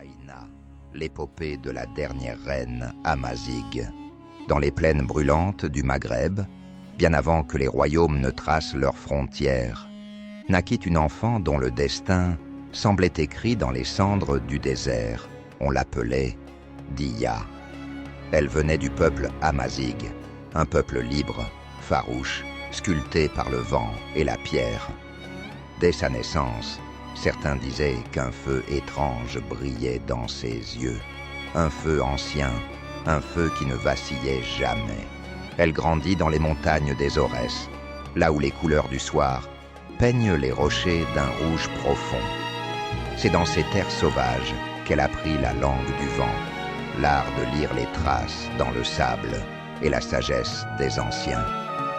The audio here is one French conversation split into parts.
Kaïna, l'épopée de la dernière reine Amazigh. Dans les plaines brûlantes du Maghreb, bien avant que les royaumes ne tracent leurs frontières, naquit une enfant dont le destin semblait écrit dans les cendres du désert. On l'appelait Diya. Elle venait du peuple Amazigh, un peuple libre, farouche, sculpté par le vent et la pierre. Dès sa naissance, certains disaient qu'un feu étrange brillait dans ses yeux, un feu ancien, un feu qui ne vacillait jamais. Elle grandit dans les montagnes des Aurès, là où les couleurs du soir peignent les rochers d'un rouge profond. C'est dans ces terres sauvages qu'elle apprit la langue du vent, l'art de lire les traces dans le sable et la sagesse des anciens.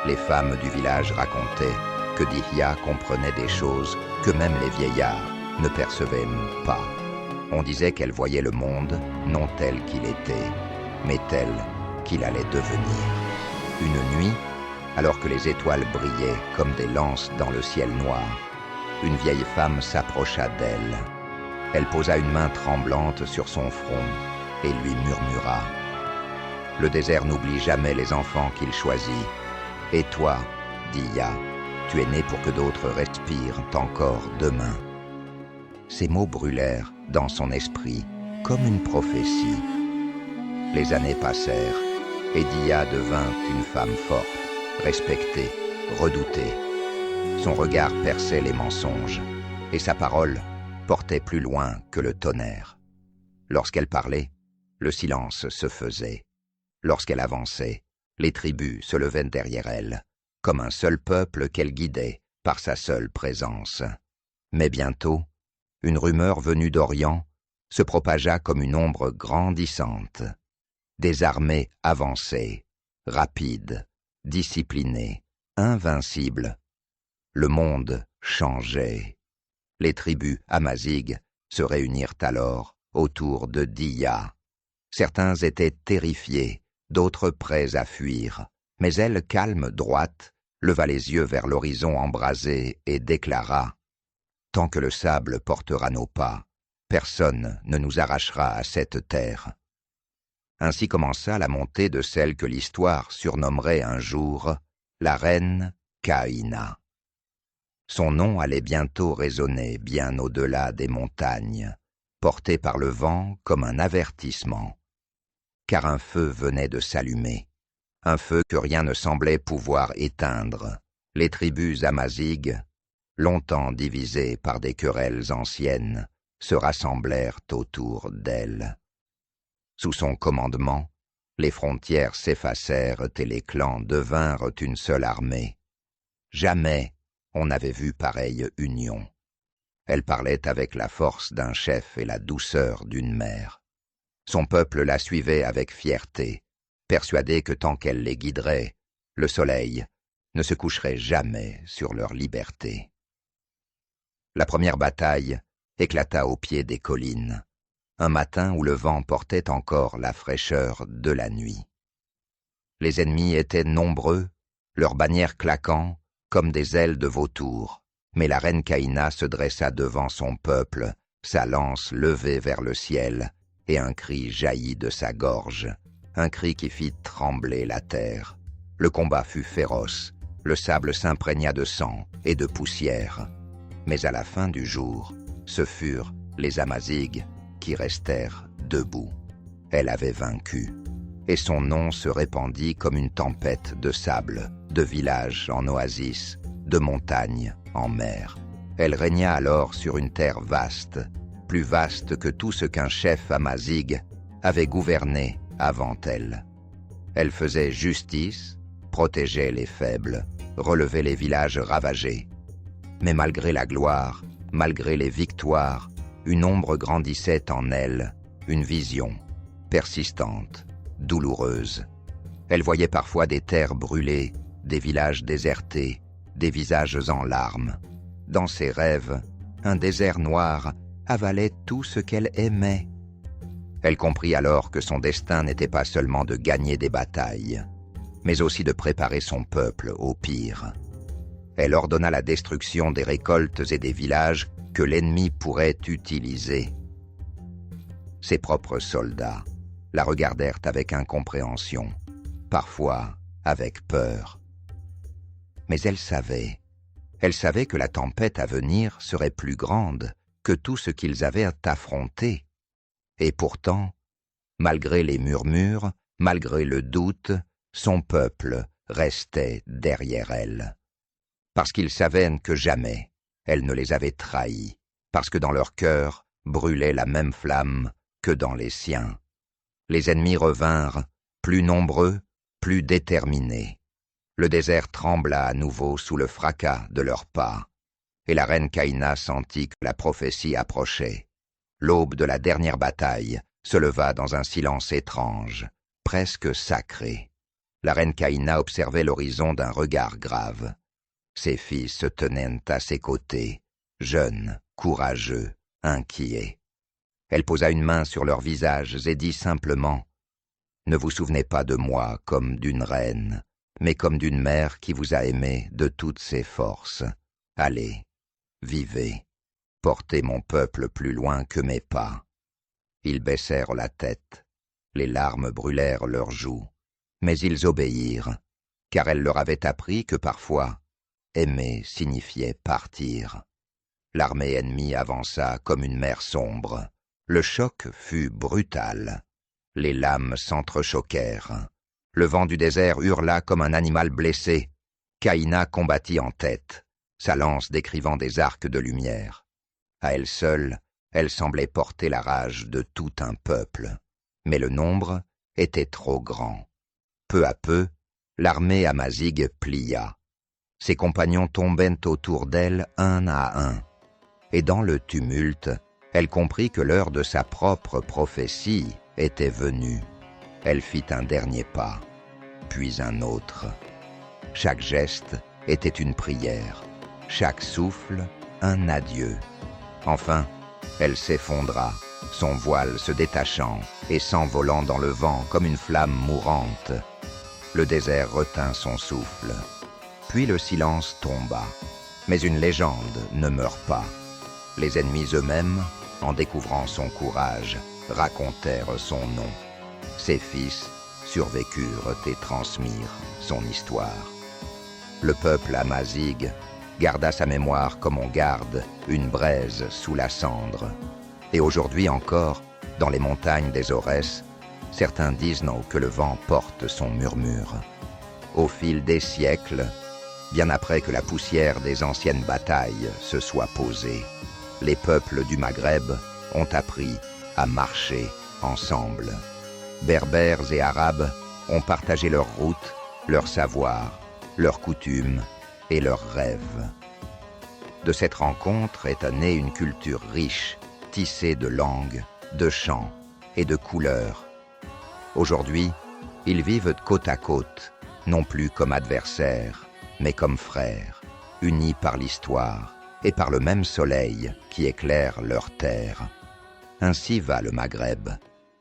Les femmes du village racontaient que Diya comprenait des choses que même les vieillards ne percevaient pas. On disait qu'elle voyait le monde non tel qu'il était, mais tel qu'il allait devenir. Une nuit, alors que les étoiles brillaient comme des lances dans le ciel noir, une vieille femme s'approcha d'elle. Elle posa une main tremblante sur son front et lui murmura « Le désert n'oublie jamais les enfants qu'il choisit. Et toi, Diya, tu es né pour que d'autres respirent encore demain. » Ces mots brûlèrent dans son esprit comme une prophétie. Les années passèrent et Diya devint une femme forte, respectée, redoutée. Son regard perçait les mensonges et sa parole portait plus loin que le tonnerre. Lorsqu'elle parlait, le silence se faisait. Lorsqu'elle avançait, les tribus se levaient derrière elle, comme un seul peuple qu'elle guidait par sa seule présence. Mais bientôt, une rumeur venue d'Orient se propagea comme une ombre grandissante. Des armées avançaient, rapides, disciplinées, invincibles. Le monde changeait. Les tribus Amazigh se réunirent alors autour de Diya. Certains étaient terrifiés, d'autres prêts à fuir. Mais elle, calme, droite, leva les yeux vers l'horizon embrasé et déclara « Tant que le sable portera nos pas, personne ne nous arrachera à cette terre. » Ainsi commença la montée de celle que l'histoire surnommerait un jour la reine Kaïna. Son nom allait bientôt résonner bien au-delà des montagnes, porté par le vent comme un avertissement. Car un feu venait de s'allumer, un feu que rien ne semblait pouvoir éteindre. Les tribus Amazigh, longtemps divisées par des querelles anciennes, se rassemblèrent autour d'elle. Sous son commandement, les frontières s'effacèrent et les clans devinrent une seule armée. Jamais on n'avait vu pareille union. Elle parlait avec la force d'un chef et la douceur d'une mère. Son peuple la suivait avec fierté, persuadé que tant qu'elle les guiderait, le soleil ne se coucherait jamais sur leur liberté. La première bataille éclata au pied des collines, un matin où le vent portait encore la fraîcheur de la nuit. Les ennemis étaient nombreux, leurs bannières claquant comme des ailes de vautour, mais la reine Kaïna se dressa devant son peuple, sa lance levée vers le ciel, et un cri jaillit de sa gorge, un cri qui fit trembler la terre. Le combat fut féroce, le sable s'imprégna de sang et de poussière. Mais à la fin du jour, ce furent les Amazigh qui restèrent debout. Elle avait vaincu, et son nom se répandit comme une tempête de sable, de village en oasis, de montagne en mer. Elle régna alors sur une terre vaste, plus vaste que tout ce qu'un chef Amazigh avait gouverné avant elle. Elle faisait justice, protégeait les faibles, relevait les villages ravagés. Mais malgré la gloire, malgré les victoires, une ombre grandissait en elle, une vision, persistante, douloureuse. Elle voyait parfois des terres brûlées, des villages désertés, des visages en larmes. Dans ses rêves, un désert noir avalait tout ce qu'elle aimait. Elle comprit alors que son destin n'était pas seulement de gagner des batailles, mais aussi de préparer son peuple au pire. Elle ordonna la destruction des récoltes et des villages que l'ennemi pourrait utiliser. Ses propres soldats la regardèrent avec incompréhension, parfois avec peur. Mais elle savait que la tempête à venir serait plus grande que tout ce qu'ils avaient à affronter. Et pourtant, malgré les murmures, malgré le doute, son peuple restait derrière elle. Parce qu'ils savaient que jamais elle ne les avait trahis, parce que dans leur cœur brûlait la même flamme que dans les siens. Les ennemis revinrent, plus nombreux, plus déterminés. Le désert trembla à nouveau sous le fracas de leurs pas, et la reine Caïna sentit que la prophétie approchait. L'aube de la dernière bataille se leva dans un silence étrange, presque sacré. La reine Caïna observait l'horizon d'un regard grave. Ses fils se tenaient à ses côtés, jeunes, courageux, inquiets. Elle posa une main sur leurs visages et dit simplement « Ne vous souvenez pas de moi comme d'une reine, mais comme d'une mère qui vous a aimé de toutes ses forces. Allez, vivez, portez mon peuple plus loin que mes pas. » Ils baissèrent la tête, les larmes brûlèrent leurs joues, mais ils obéirent, car elle leur avait appris que parfois, aimer signifiait partir. L'armée ennemie avança comme une mer sombre. Le choc fut brutal. Les lames s'entrechoquèrent. Le vent du désert hurla comme un animal blessé. Caïna combattit en tête, sa lance décrivant des arcs de lumière. À elle seule, elle semblait porter la rage de tout un peuple. Mais le nombre était trop grand. Peu à peu, l'armée amazighe plia. Ses compagnons tombaient autour d'elle un à un. Et dans le tumulte, elle comprit que l'heure de sa propre prophétie était venue. Elle fit un dernier pas, puis un autre. Chaque geste était une prière, chaque souffle un adieu. Enfin, elle s'effondra, son voile se détachant et s'envolant dans le vent comme une flamme mourante. Le désert retint son souffle. Puis le silence tomba. Mais une légende ne meurt pas. Les ennemis eux-mêmes, en découvrant son courage, racontèrent son nom. Ses fils survécurent et transmirent son histoire. Le peuple amazighe garda sa mémoire comme on garde une braise sous la cendre. Et aujourd'hui encore, dans les montagnes des Aurès, certains disent que le vent porte son murmure. Au fil des siècles, bien après que la poussière des anciennes batailles se soit posée, les peuples du Maghreb ont appris à marcher ensemble. Berbères et Arabes ont partagé leurs routes, leurs savoirs, leurs coutumes et leurs rêves. De cette rencontre est née une culture riche, tissée de langues, de chants et de couleurs. Aujourd'hui, ils vivent côte à côte, non plus comme adversaires, mais comme frères, unis par l'histoire et par le même soleil qui éclaire leur terre. Ainsi va le Maghreb,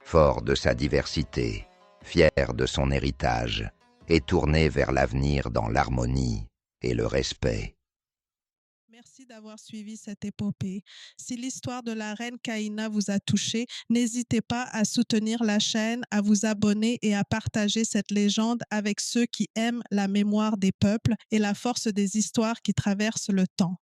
fort de sa diversité, fier de son héritage, et tourné vers l'avenir dans l'harmonie et le respect. Merci d'avoir suivi cette épopée. Si l'histoire de la reine Caïna vous a touché, n'hésitez pas à soutenir la chaîne, à vous abonner et à partager cette légende avec ceux qui aiment la mémoire des peuples et la force des histoires qui traversent le temps.